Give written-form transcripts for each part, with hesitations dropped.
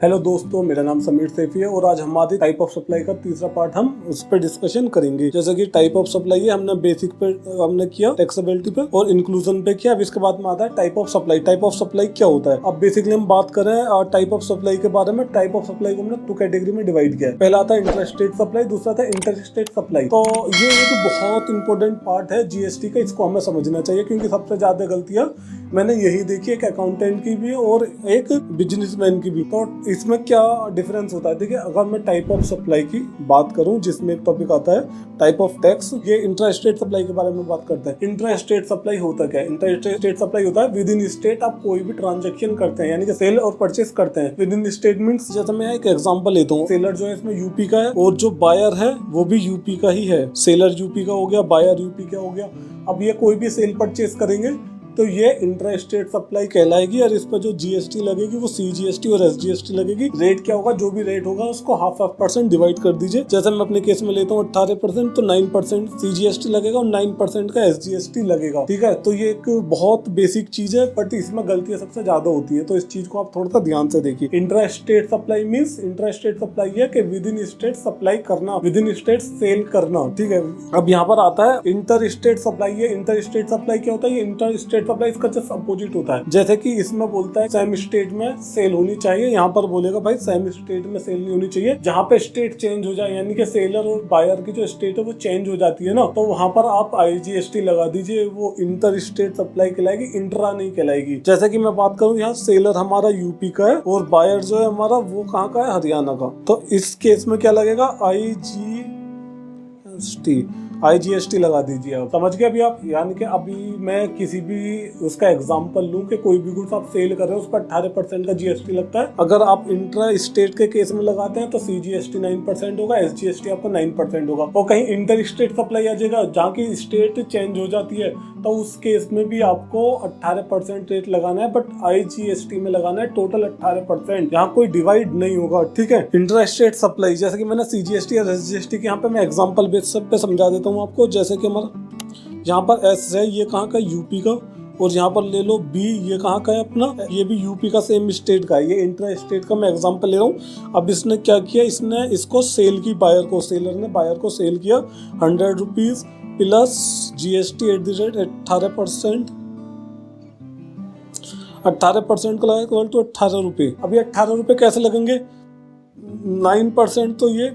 Hello दोस्तों, मेरा नाम समीर सेफी है और आज हमारे टाइप ऑफ सप्लाई का तीसरा पार्ट हम उस पर डिस्कशन करेंगे। जैसे कि टाइप ऑफ सप्लाई है, हमने बेसिक पे हमने किया, टैक्सेबिलिटी पे और इंक्लूजन पे किया। अब इसके बाद में आता है type of supply. Type of supply क्या होता है? अब बेसिकली हम बात कर रहे हैं टाइप ऑफ सप्लाई के बारे में। टाइप ऑफ सप्लाई को हमने 2 कैटेगरी में डिवाइड किया है। पहला आता है इंटरस्टेट सप्लाई, दूसरा था इंटरस्टेट सप्लाई। तो ये एक बहुत इंपॉर्टेंट पार्ट है जीएसटी का, इसको हमें समझना चाहिए क्योंकि सबसे ज्यादा गलतियां मैंने यही देखी, एक अकाउंटेंट की भी और एक बिजनेसमैन की भी। तो इसमें क्या डिफरेंस होता है? देखिए, अगर मैं टाइप ऑफ सप्लाई की बात करूं, जिसमें एक टॉपिक आता है टाइप ऑफ टैक्स, ये इंट्रास्टेट सप्लाई के बारे में बात करते हैं। इंट्रास्टेट सप्लाई होता क्या है? इंट्रास्टेट सप्लाई होता है विद इन स्टेट आप कोई भी ट्रांजेक्शन करते हैं, यानी कि सेल और परचेस करते हैं विद इन स्टेट। मींस जैसे मैं एक एग्जांपल लेता हूँ, सेलर जो है इसमें यूपी का है और जो बायर है वो भी यूपी का ही है। सेलर यूपी का हो गया, बायर यूपी का हो गया। अब ये कोई भी सेल परचेस करेंगे तो ये इंट्रास्टेट सप्लाई कहलाएगी और इस पर जो जीएसटी लगेगी वो सीजीएसटी और एसजीएसटी लगेगी। रेट क्या होगा? जो भी रेट होगा उसको हाफ % डिवाइड कर दीजिए। जैसे मैं अपने केस में लेता हूँ 18%, तो 9% सीजीएसटी लगेगा और 9% का एसजीएसटी लगेगा। ठीक है, तो ये एक बहुत बेसिक चीज है, बट इसमें गलतियां सबसे ज्यादा होती है, तो इस चीज को आप थोड़ा सा ध्यान से देखिए। Intrastate supply means, intrastate supply है कि विद इन स्टेट सप्लाई करना, विद इन स्टेट सेल करना। ठीक है, अब यहाँ पर आता है इंटर स्टेट सप्लाई है। इंटर स्टेट सप्लाई क्या होता है? ये इंटर स्टेट सप्लाई इसका जस्ट अपोजिट होता है। जैसे कि इसमें बोलता है सेम स्टेट में सेल होनी चाहिए, यहाँ पर बोलेगा भाई सेम स्टेट में सेल नहीं होनी चाहिए। जहाँ पे स्टेट चेंज हो जाए, यानी कि सेलर और बायर की जो स्टेट है वो चेंज हो जाती है ना, तो वहाँ पर आप आईजीएसटी लगा दीजिए। वो इंटर स्टेट सप्लाई कहलाएगी, इंट्रा नहीं कहलाएगी। जैसे कि मैं बात करूँ, यहाँ सेलर हमारा यूपी का है और बायर जो है हमारा वो कहाँ का है? हरियाणा का। तो इस केस में क्या लगेगा? आईजीएसटी लगा दीजिए। आप समझ गए अभी आप? यानी कि अभी मैं किसी भी उसका एग्जांपल लूं कि कोई भी गुड्स आप सेल कर रहे हो, उस पर 18% का जीएसटी लगता है। अगर आप इंट्रा स्टेट के केस में लगाते हैं तो सीजीएसटी 9% होगा, एसजीएसटी आपका 9% होगा। और कहीं इंटर स्टेट सप्लाई आ जाएगा जहाँ की स्टेट चेंज हो जाती है, तो उस केस में भी आपको 18% रेट लगाना है, बट आईजीएसटी में लगाना है टोटल 18%। यहाँ कोई डिवाइड नहीं होगा। ठीक है, इंटर स्टेट सप्लाई जैसे कि मैंने सीजीएसटी और एसजीएसटी के यहाँ पे मैं एग्जांपल बेस पे समझा देता हूँ आपको। जैसे कि हमारा यहाँ पर एस है, ये कहाँ का? यूपी का। और यहाँ पर ले लो बी, ये कहाँ का है अपना? ये भी यूपी का, सेम स्टेट का है। ये इंट्रा स्टेट का मैं एग्जांपल ले रहा हूँ। अब इसने क्या किया? इसने इसको सेल की, बायर को, सेलर ने बायर को सेल किया 100 rupees plus GST at the rate 18%। 18% का लगा इक्वल टू 18 रुपये। अब ये 18 रुपये कैसे लगेंगे? 9% तो ये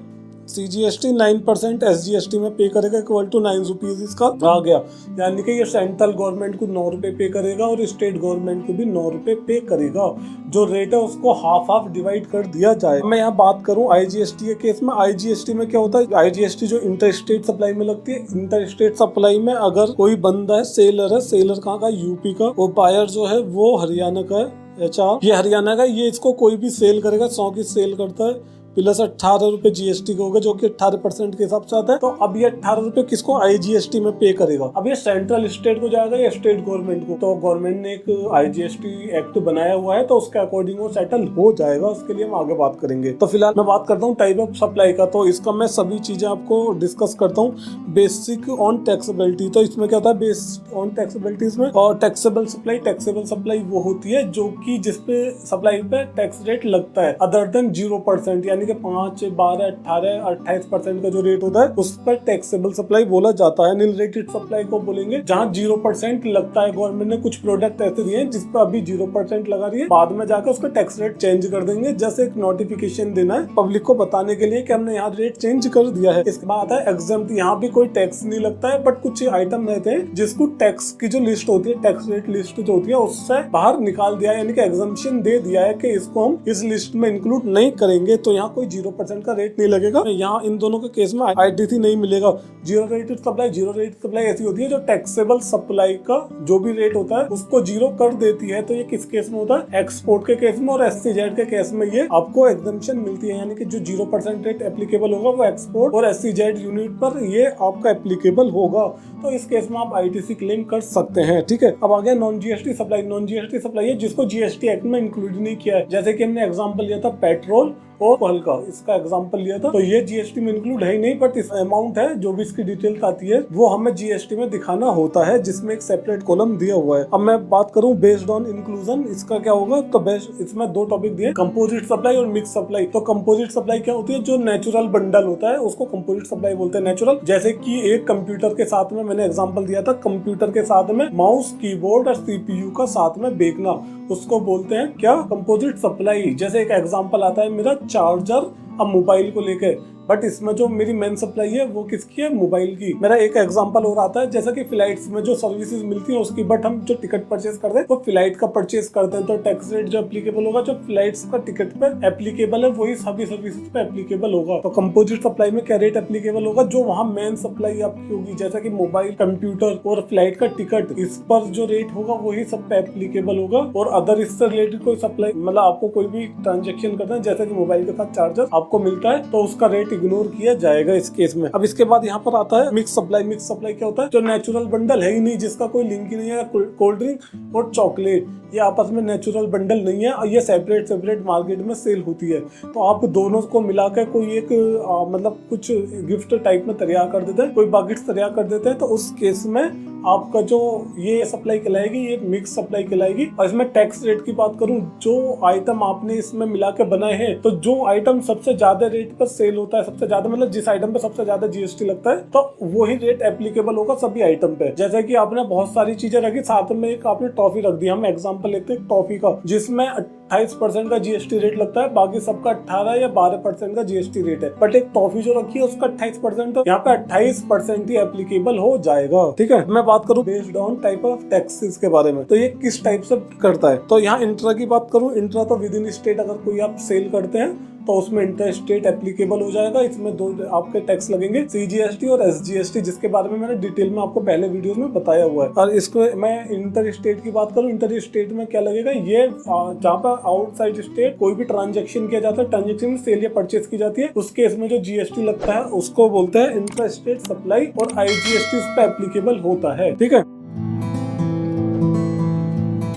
सीजीएसटी, 9% एसजीएसटी में पे करेगा, इक्वल टू 9 रुपीज इसका आ गया। यानी कि ये सेंट्रल गवर्नमेंट को 9 रुपए पे करेगा और स्टेट गवर्नमेंट को भी 9 रुपए पे करेगा। जो रेट है उसको हाफ डिवाइड कर दिया जाए। मैं यहाँ बात करूँ आईजीएसटी के केस में। आईजीएसटी में क्या होता है? आईजीएसटी जो इंटर स्टेट सप्लाई में लगती है। इंटर स्टेट सप्लाई में अगर कोई बंदा है, सेलर है, सेलर कहाँ का? यूपी का, और बायर जो है वो हरियाणा का है, एचआर ये हरियाणा का। ये इसको कोई भी सेल करेगा, 100 की सेल करता है, प्लस 18 रुपए जीएसटी का होगा, जो कि 18% के हिसाब से आता है। तो अब ये 18 रुपए किसको? आईजीएसटी में पे करेगा। अब ये सेंट्रल स्टेट को जाएगा या स्टेट गवर्नमेंट को? तो गवर्नमेंट ने एक आईजीएसटी एक्ट बनाया हुआ है, तो उसके अकॉर्डिंग वो सेटल हो जाएगा। उसके लिए हम आगे बात करेंगे। तो फिलहाल मैं बात करता हूँ टाइप ऑफ सप्लाई का। तो इसका मैं सभी चीजें आपको डिस्कस करता हूँ। बेसिक ऑन टैक्सेबिलिटी, तो इसमें क्या होता है? बेस्ड ऑन टैक्सेबिलिटी इसमें। और टैक्सेबल सप्लाई, टैक्सेबल सप्लाई वो होती है जो कि जिसपे सप्लाई पे टैक्स रेट लगता है अदर देन 0%, यानी कि 5, 12, 18, 28% का जो रेट होता है उस पर टैक्सेबल सप्लाई बोला जाता है। नील रेटेड सप्लाई को बोलेंगे जहाँ 0% लगता है। गवर्नमेंट ने कुछ प्रोडक्ट ऐसे दिए हैं जिस पर अभी 0% लगा रही है, बाद में जाकर उसका टैक्स रेट चेंज कर देंगे। जैसे एक नोटिफिकेशन देना है पब्लिक को बताने के लिए कि हमने यहाँ रेट चेंज कर दिया है। इसके बाद है एग्जम्प्ट। यहाँ भी कोई टैक्स नहीं लगता है, बट कुछ आइटम रहते हैं जिसको टैक्स की जो लिस्ट होती है, टैक्स रेट लिस्ट जो होती है, उससे बाहर निकाल दिया है, यानी कि एग्जम्पशन दे दिया है कि इसको हम इस लिस्ट में इंक्लूड नहीं करेंगे। तो यहाँ कोई 0% का रेट नहीं लगेगा। यहाँ इन दोनों के केस में आईटीसी नहीं मिलेगा। जीरो रेटेड सप्लाई ऐसी होती है जो टैक्सेबल सप्लाई का जो भी रेट होता है उसको 0 कर देती है। तो ये किस केस में होता है? एक्सपोर्ट के केस में और एससीजेड के केस में ये आपको एग्जम्पशन मिलती है, यानी कि जो 0% रेट एप्लीकेबल होगा वो एक्सपोर्ट और एससीजेड यूनिट पर ये आपका एप्लीकेबल होगा। तो इस केस में आप आईटीसी क्लेम कर सकते हैं। ठीक है, अब आ गया non GST supply. Non GST supply है जिसको जीएसटी एक्ट में इंक्लूड नहीं किया है। जैसे कि हमने एग्जांपल लिया था पेट्रोल और हल्का, इसका एग्जांपल लिया था। तो ये जीएसटी में इंक्लूड है ही नहीं, बट इस अमाउंट है जो भी इसकी डिटेल आती है वो हमें जीएसटी में दिखाना होता है, जिसमें एक सेपरेट कॉलम दिया हुआ है। अब मैं बात करूं बेस्ड ऑन इंक्लूजन, इसका क्या होगा। तो बेस्ड इसमें दो टॉपिक दिए, कंपोजिट सप्लाई और मिक्स सप्लाई। तो कंपोजिट सप्लाई क्या होती है, जो नेचुरल बंडल होता है उसको कंपोजिट सप्लाई बोलते हैं। नेचुरल जैसे कि एक कंप्यूटर के साथ में, मैंने एग्जांपल दिया था, कंप्यूटर के साथ में माउस, कीबोर्ड और सीपीयू का साथ में बेचना, उसको बोलते हैं क्या, कंपोजिट सप्लाई। जैसे एक एग्जांपल आता है मेरा चार्जर, अब मोबाइल को लेके, बट इसमें जो मेरी मेन सप्लाई है वो किसकी है, मोबाइल की। मेरा एक एग्जांपल और आता है, जैसा कि फ्लाइट्स में जो सर्विसेज मिलती है उसकी, बट हम जो टिकट परचेज करते हैं वो फ्लाइट का परचेज करते हैं, तो टैक्स रेट जो एप्लीकेबल होगा, जो फ्लाइट्स का टिकट पे एप्लीकेबल है वही सभी सर्विसेज पे एप्लीकेबल होगा। तो कंपोजिट सप्लाई में क्या रेट एप्लीकेबल होगा, जो वहाँ मेन सप्लाई आपकी होगी, जैसा कि मोबाइल, कंप्यूटर और फ्लाइट का टिकट, इस पर जो रेट होगा वही सब पे एप्लीकेबल होगा। और अदर इससे रिलेटेड कोई सप्लाई, मतलब आपको कोई भी ट्रांजेक्शन करना है, जैसे कि मोबाइल के साथ चार्जर आपको मिलता है, तो उसका रेट इग्नोर किया जाएगा इस केस में। अब इसके बाद यहाँ पर आता है मिक्स सप्लाई। मिक्स सप्लाई क्या होता है, जो नेचुरल बंडल है ही नहीं, जिसका कोई लिंक ही नहीं है, कोल्ड ड्रिंक और चॉकलेट, ये आपस में नेचुरल बंडल नहीं है और ये सेपरेट मार्केट में सेल होती है। तो आप दोनों को मिलाकर कोई एक मतलब कुछ गिफ्ट टाइप में तैयार कर देते हैं, कोई बकेट्स तैयार कर देते हैं, तो उस केस में आपका जो ये सप्लाई कहलाएगी, ये मिक्स सप्लाई कहलाएगी। और इसमें टैक्स रेट की बात करूं, जो आइटम आपने इसमें मिला के बनाए हैं, तो जो आइटम सबसे ज्यादा रेट पर सेल होता है, सबसे ज्यादा मतलब जिस आइटम पे सबसे ज्यादा जीएसटी लगता है, तो वही रेट एप्लीकेबल होगा सभी आइटम पे। जैसे कि आपने बहुत सारी चीजें रखी, साथ में एक आपने टॉफी रख दी, हम एग्जाम्पल लेते हैं टॉफी का, जिसमें 28% का जीएसटी रेट लगता है, बाकी सबका 18 या 12% का जीएसटी रेट है, बट एक टॉफी जो रखी है उसका 28%, तो यहाँ पे 28% ही एप्लीकेबल हो जाएगा। ठीक है, मैं बात करूं based on type of taxes के बारे में, तो ये किस टाइप से करता है। तो यहाँ इंट्रा की बात करूं, इंट्रा तो विद इन स्टेट अगर कोई आप सेल करते हैं तो उसमें इंटर स्टेट एप्लीकेबल हो जाएगा। इसमें दो आपके टैक्स लगेंगे, सीजीएसटी और एसजीएसटी, जिसके बारे में मैंने डिटेल में आपको पहले वीडियोस में बताया हुआ है। और इसको मैं इंटर स्टेट की बात करूं, इंटर स्टेट में क्या लगेगा, ये जहाँ पर आउटसाइड स्टेट कोई भी ट्रांजेक्शन किया जाता है, ट्रांजेक्शन में सेल या परचेज की जाती है, उस केस में जो जीएसटी लगता है उसको बोलते हैं इंटर स्टेट सप्लाई, और आईजीएसटी उस पर एप्लीकेबल होता है। ठीक है,